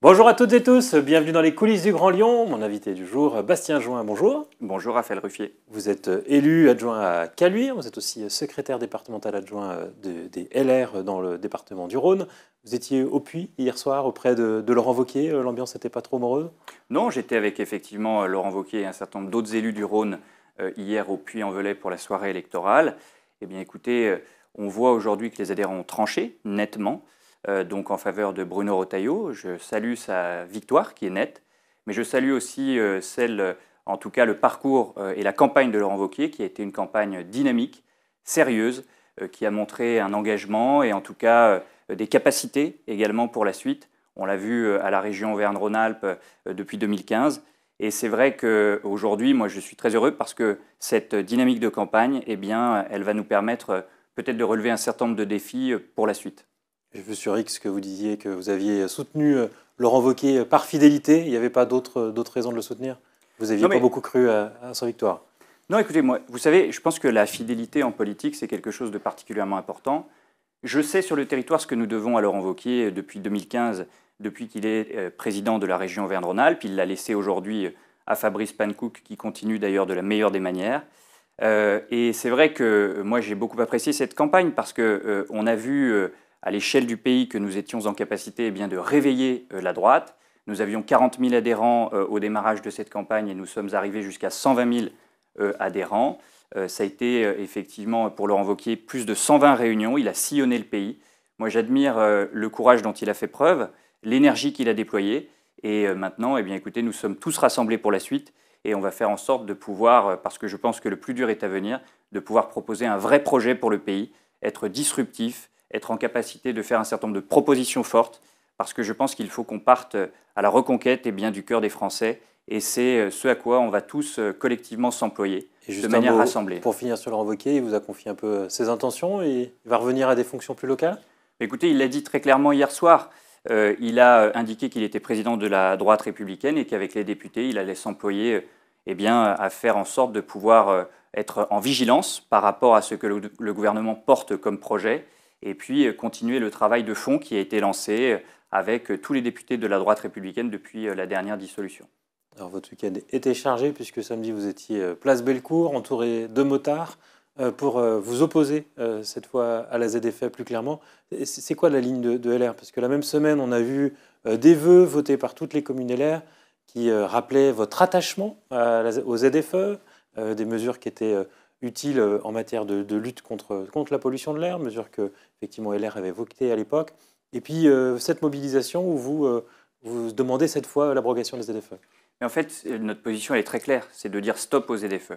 Bonjour à toutes et tous, bienvenue dans les coulisses du Grand Lyon. Mon invité du jour, Bastien Join, bonjour. Bonjour Raphaël Ruffier. Vous êtes élu adjoint à Caluire, vous êtes aussi secrétaire départemental adjoint des LR dans le département du Rhône. Vous étiez au Puy hier soir auprès de Laurent Wauquiez, l'ambiance n'était pas trop morose? Non, j'étais avec effectivement Laurent Wauquiez et un certain nombre d'autres élus du Rhône hier au Puy-en-Velay pour la soirée électorale. Eh bien écoutez, on voit aujourd'hui que les adhérents ont tranché nettement, donc en faveur de Bruno Retailleau. Je salue sa victoire qui est nette, mais je salue aussi en tout cas le parcours et la campagne de Laurent Wauquiez qui a été une campagne dynamique, sérieuse, qui a montré un engagement et en tout cas des capacités également pour la suite. On l'a vu à la région Auvergne-Rhône-Alpes depuis 2015. Et c'est vrai qu'aujourd'hui, moi, je suis très heureux parce que cette dynamique de campagne, eh bien, elle va nous permettre peut-être de relever un certain nombre de défis pour la suite. J'ai vu sur X que vous disiez que vous aviez soutenu Laurent Wauquiez par fidélité. Il n'y avait pas d'autres raisons de le soutenir? Vous n'aviez pas beaucoup cru à sa victoire? Non, écoutez, moi, vous savez, je pense que la fidélité en politique, c'est quelque chose de particulièrement important. Je sais sur le territoire ce que nous devons à Laurent Wauquiez depuis 2015, depuis qu'il est président de la région Auvergne-Rhône-Alpes. Il l'a laissé aujourd'hui à Fabrice Pankouk, qui continue d'ailleurs de la meilleure des manières. Et c'est vrai que moi, j'ai beaucoup apprécié cette campagne parce qu'on a vu à l'échelle du pays que nous étions en capacité eh bien, de réveiller la droite. Nous avions 40 000 adhérents au démarrage de cette campagne et nous sommes arrivés jusqu'à 120 000 adhérents. Ça a été effectivement pour Laurent Wauquiez plus de 120 réunions. Il a sillonné le pays. Moi, j'admire le courage dont il a fait preuve, l'énergie qu'il a déployée. Et maintenant, eh bien, écoutez, nous sommes tous rassemblés pour la suite et on va faire en sorte de pouvoir, parce que je pense que le plus dur est à venir, de pouvoir proposer un vrai projet pour le pays, être disruptif, être en capacité de faire un certain nombre de propositions fortes, parce que je pense qu'il faut qu'on parte à la reconquête eh bien, du cœur des Français. Et c'est ce à quoi on va tous collectivement s'employer de manière rassemblée. Pour finir sur Laurent Wauquiez, il vous a confié un peu ses intentions et il va revenir à des fonctions plus locales? Écoutez, il l'a dit très clairement hier soir. Il a indiqué qu'il était président de la droite républicaine et qu'avec les députés, il allait s'employer eh bien, à faire en sorte de pouvoir être en vigilance par rapport à ce que le gouvernement porte comme projet et puis continuer le travail de fond qui a été lancé avec tous les députés de la droite républicaine depuis la dernière dissolution. Alors, votre week-end était chargé puisque samedi vous étiez place Bellecour, entouré de motards, pour vous opposer cette fois à la ZFE plus clairement. C'est quoi la ligne de LR? Parce que la même semaine, on a vu des vœux votés par toutes les communes LR qui rappelaient votre attachement aux ZFE, des mesures qui étaient utiles en matière de lutte contre la pollution de l'air, mesures que effectivement LR avait votées à l'époque. Et puis cette mobilisation où vous demandez cette fois l'abrogation des ZFE. Mais en fait, notre position elle est très claire, c'est de dire stop aux ZFE.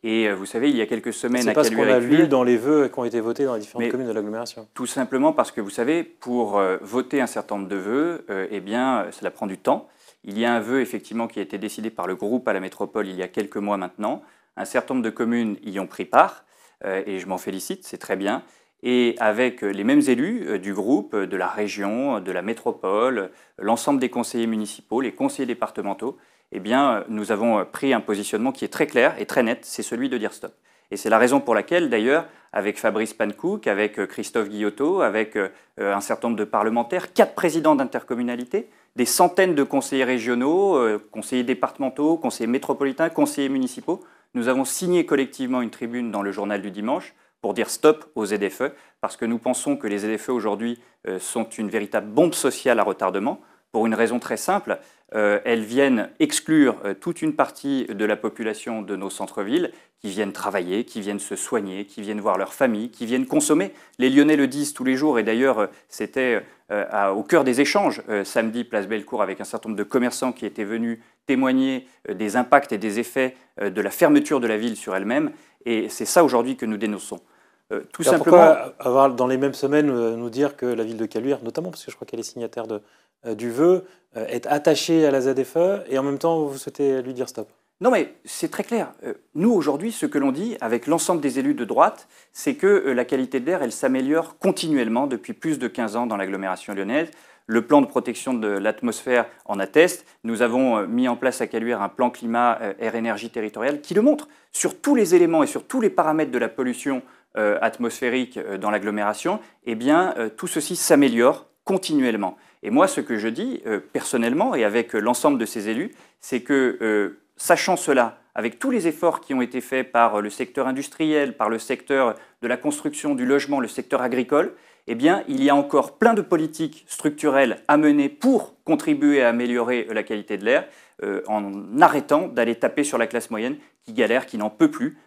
Et vous savez, il y a quelques semaines à Caluire. C'est pas ce qu'on a lu dans les vœux qui ont été votés dans les différentes communes de l'agglomération. Tout simplement parce que vous savez, pour voter un certain nombre de vœux, eh bien, cela prend du temps. Il y a un vœu effectivement qui a été décidé par le groupe à la métropole il y a quelques mois maintenant. Un certain nombre de communes y ont pris part et je m'en félicite, c'est très bien. Et avec les mêmes élus du groupe, de la région, de la métropole, l'ensemble des conseillers municipaux, les conseillers départementaux, eh bien, nous avons pris un positionnement qui est très clair et très net, c'est celui de dire stop. Et c'est la raison pour laquelle, d'ailleurs, avec Fabrice Pankouk, avec Christophe Guillotot, avec un certain nombre de parlementaires, 4 présidents d'intercommunalité, des centaines de conseillers régionaux, conseillers départementaux, conseillers métropolitains, conseillers municipaux, nous avons signé collectivement une tribune dans le journal du dimanche pour dire stop aux ZFE, parce que nous pensons que les ZFE aujourd'hui sont une véritable bombe sociale à retardement, pour une raison très simple, elles viennent exclure toute une partie de la population de nos centres-villes qui viennent travailler, qui viennent se soigner, qui viennent voir leur famille, qui viennent consommer. Les Lyonnais le disent tous les jours et d'ailleurs c'était au cœur des échanges samedi place Bellecour avec un certain nombre de commerçants qui étaient venus témoigner des impacts et des effets de la fermeture de la ville sur elle-même et c'est ça aujourd'hui que nous dénonçons. Tout simplement. Pourquoi avoir dans les mêmes semaines nous dire que la ville de Caluire, notamment parce que je crois qu'elle est signataire du vœu, est attachée à la ZFE et en même temps vous souhaitez lui dire stop? Non mais c'est très clair. Nous aujourd'hui ce que l'on dit avec l'ensemble des élus de droite, c'est que la qualité de l'air elle s'améliore continuellement depuis plus de 15 ans dans l'agglomération lyonnaise. Le plan de protection de l'atmosphère en atteste. Nous avons mis en place à Caluire un plan climat air-énergie territorial qui le montre sur tous les éléments et sur tous les paramètres de la pollution atmosphérique dans l'agglomération. Eh bien tout ceci s'améliore continuellement. Et moi, ce que je dis personnellement et avec l'ensemble de ces élus, c'est que, sachant cela, avec tous les efforts qui ont été faits par le secteur industriel, par le secteur de la construction, du logement, le secteur agricole, eh bien, il y a encore plein de politiques structurelles à mener pour contribuer à améliorer la qualité de l'air, en arrêtant d'aller taper sur la classe moyenne qui galère, qui n'en peut plus.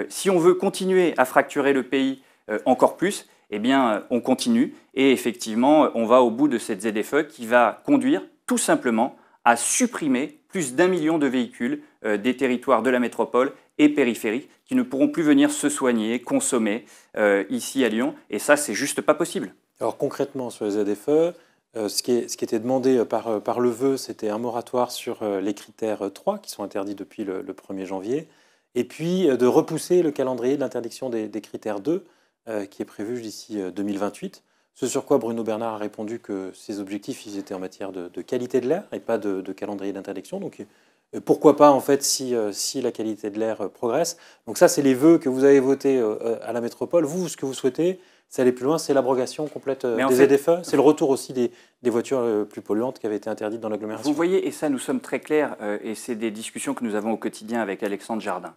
Si on veut continuer à fracturer le pays encore plus, eh bien, on continue et effectivement, on va au bout de cette ZFE qui va conduire tout simplement à supprimer plus d'1 million de véhicules des territoires de la métropole et périphériques qui ne pourront plus venir se soigner, consommer ici à Lyon. Et ça, c'est juste pas possible. Alors concrètement, sur les ZFE, ce qui était demandé par le vœu, c'était un moratoire sur les critères 3 qui sont interdits depuis le 1er janvier, et puis de repousser le calendrier de l'interdiction des critères 2 qui est prévu d'ici 2028. Ce sur quoi Bruno Bernard a répondu que ces objectifs ils étaient en matière de qualité de l'air et pas de calendrier d'interdiction. Donc pourquoi pas en fait si la qualité de l'air progresse. Donc ça c'est les vœux que vous avez votés à la métropole. Vous, ce que vous souhaitez, c'est aller plus loin, c'est l'abrogation complète des ZFE. C'est le retour aussi des voitures plus polluantes qui avaient été interdites dans l'agglomération. Vous voyez, et ça nous sommes très clairs, et c'est des discussions que nous avons au quotidien avec Alexandre Jardin.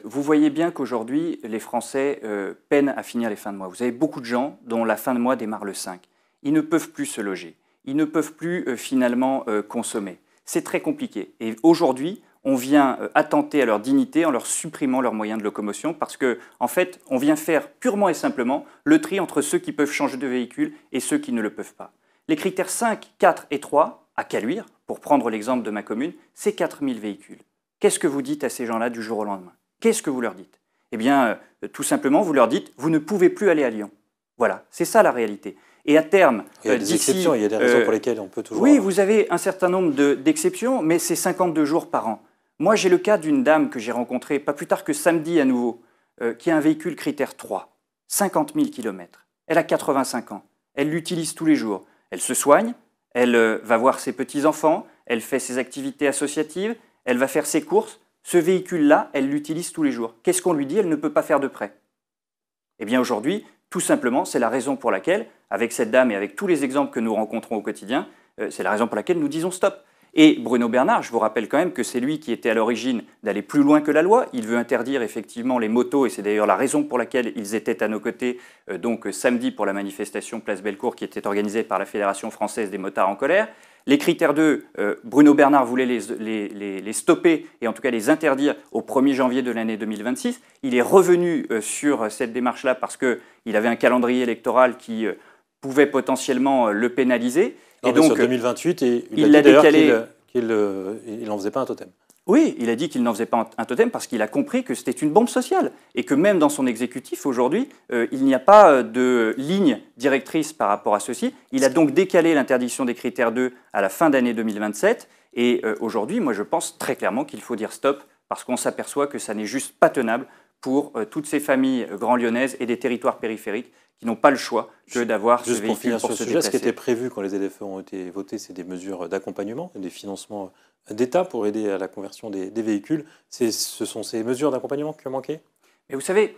Vous voyez bien qu'aujourd'hui, les Français peinent à finir les fins de mois. Vous avez beaucoup de gens dont la fin de mois démarre le 5. Ils ne peuvent plus se loger. Ils ne peuvent plus finalement consommer. C'est très compliqué. Et aujourd'hui, on vient attenter à leur dignité en leur supprimant leurs moyens de locomotion parce qu'en fait, on vient faire purement et simplement le tri entre ceux qui peuvent changer de véhicule et ceux qui ne le peuvent pas. Les critères 5, 4 et 3, à Caluire, pour prendre l'exemple de ma commune, c'est 4000 véhicules. Qu'est-ce que vous dites à ces gens-là du jour au lendemain ? Qu'est-ce que vous leur dites? Eh bien, tout simplement, vous leur dites, vous ne pouvez plus aller à Lyon. Voilà, c'est ça la réalité. Et à terme, il y a des exceptions, il y a des raisons pour lesquelles on peut toujours... Oui, vous avez un certain nombre d'exceptions, mais c'est 52 jours par an. Moi, j'ai le cas d'une dame que j'ai rencontrée, pas plus tard que samedi à nouveau, qui a un véhicule critère 3, 50 000 km. Elle a 85 ans, elle l'utilise tous les jours. Elle se soigne, elle va voir ses petits-enfants, elle fait ses activités associatives, elle va faire ses courses. Ce véhicule-là, elle l'utilise tous les jours. Qu'est-ce qu'on lui dit? Elle ne peut pas faire de prêt. Eh bien aujourd'hui, tout simplement, c'est la raison pour laquelle, avec cette dame et avec tous les exemples que nous rencontrons au quotidien, c'est la raison pour laquelle nous disons stop. Et Bruno Bernard, je vous rappelle quand même que c'est lui qui était à l'origine d'aller plus loin que la loi. Il veut interdire effectivement les motos, et c'est d'ailleurs la raison pour laquelle ils étaient à nos côtés donc samedi pour la manifestation Place Bellecour qui était organisée par la Fédération française des motards en colère. Les critères 2, Bruno Bernard voulait les stopper et en tout cas les interdire au 1er janvier de l'année 2026. Il est revenu sur cette démarche-là parce qu'il avait un calendrier électoral qui pouvait potentiellement le pénaliser. Et donc, sur 2028, et il a dit d'ailleurs qu'il n'en faisait pas un totem. Oui, il a dit qu'il n'en faisait pas un totem parce qu'il a compris que c'était une bombe sociale et que même dans son exécutif aujourd'hui, il n'y a pas de ligne directrice par rapport à ceci. Il a donc décalé l'interdiction des critères 2 à la fin d'année 2027 et aujourd'hui, moi je pense très clairement qu'il faut dire stop parce qu'on s'aperçoit que ça n'est juste pas tenable pour toutes ces familles grand-lyonnaises et des territoires périphériques qui n'ont pas le choix que d'avoir ce véhicule pour se déplacer. Ce qui était prévu quand les ZFE ont été votés, c'est des mesures d'accompagnement, des financements d'État pour aider à la conversion des véhicules. Ce sont ces mesures d'accompagnement qui ont manqué? Mais vous savez,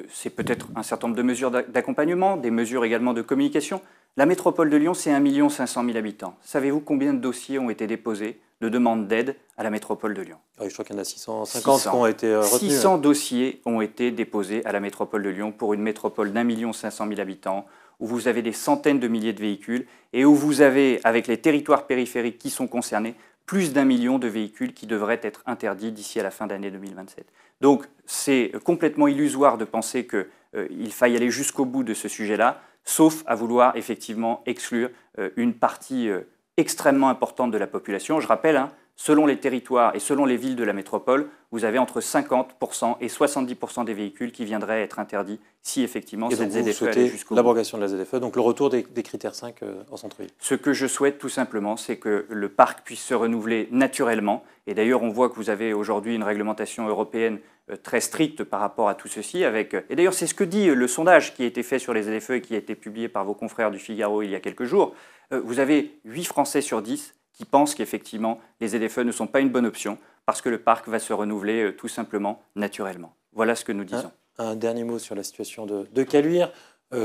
c'est peut-être un certain nombre de mesures d'accompagnement, des mesures également de communication. La métropole de Lyon, c'est 1 500 000 habitants. Savez-vous combien de dossiers ont été déposés de demandes d'aide à la métropole de Lyon? Oui, je crois qu'il y en a 650 qui ont été retenus. 600 dossiers ont été déposés à la métropole de Lyon pour une métropole d'1 500 000 habitants, où vous avez des centaines de milliers de véhicules et où vous avez, avec les territoires périphériques qui sont concernés, plus d'1 million de véhicules qui devraient être interdits d'ici à la fin d'année 2027. Donc c'est complètement illusoire de penser qu'il faille aller jusqu'au bout de ce sujet-là, sauf à vouloir effectivement exclure une partie extrêmement importante de la population. Je rappelle, selon les territoires et selon les villes de la métropole, vous avez entre 50% et 70% des véhicules qui viendraient être interdits si effectivement cette ZFE allait jusqu'au bout. L'abrogation de la ZFE, donc le retour des critères 5 en centre-ville. Ce que je souhaite tout simplement, c'est que le parc puisse se renouveler naturellement. Et d'ailleurs, on voit que vous avez aujourd'hui une réglementation européenne très stricte par rapport à tout ceci. Et d'ailleurs, c'est ce que dit le sondage qui a été fait sur les ZFE et qui a été publié par vos confrères du Figaro il y a quelques jours. Vous avez 8 Français sur 10 qui pensent qu'effectivement, les ZFE ne sont pas une bonne option parce que le parc va se renouveler tout simplement naturellement. Voilà ce que nous disons. Un dernier mot sur la situation de Caluire.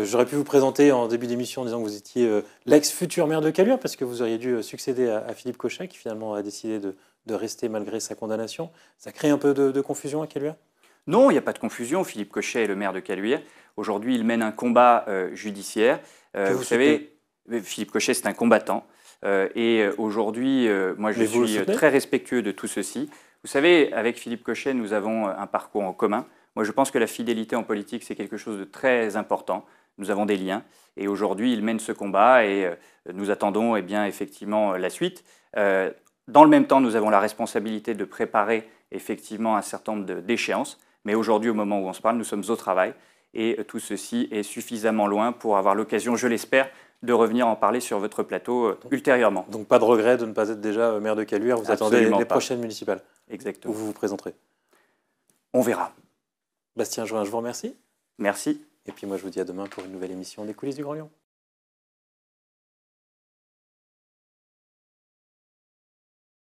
J'aurais pu vous présenter en début d'émission en disant que vous étiez l'ex-futur maire de Caluire, parce que vous auriez dû succéder à Philippe Cochet, qui finalement a décidé de rester malgré sa condamnation. Ça crée un peu de confusion à Caluire? Non, il n'y a pas de confusion. Philippe Cochet est le maire de Caluire. Aujourd'hui, il mène un combat judiciaire. Vous savez, Philippe Cochet, c'est un combattant. Aujourd'hui, moi, je suis très respectueux de tout ceci. Vous savez, avec Philippe Cochet, nous avons un parcours en commun. Moi, je pense que la fidélité en politique, c'est quelque chose de très important. Nous avons des liens. Et aujourd'hui, il mène ce combat et nous attendons effectivement la suite. Dans le même temps, nous avons la responsabilité de préparer effectivement un certain nombre d'échéances. Mais aujourd'hui, au moment où on se parle, nous sommes au travail. Et tout ceci est suffisamment loin pour avoir l'occasion, je l'espère, de revenir en parler sur votre plateau ultérieurement. Donc pas de regret de ne pas être déjà maire de Caluire. Vous attendez les prochaines municipales. Exactement. Où vous vous présenterez. On verra. Bastien Join, je vous remercie. Merci. Et puis moi, je vous dis à demain pour une nouvelle émission des coulisses du Grand Lyon.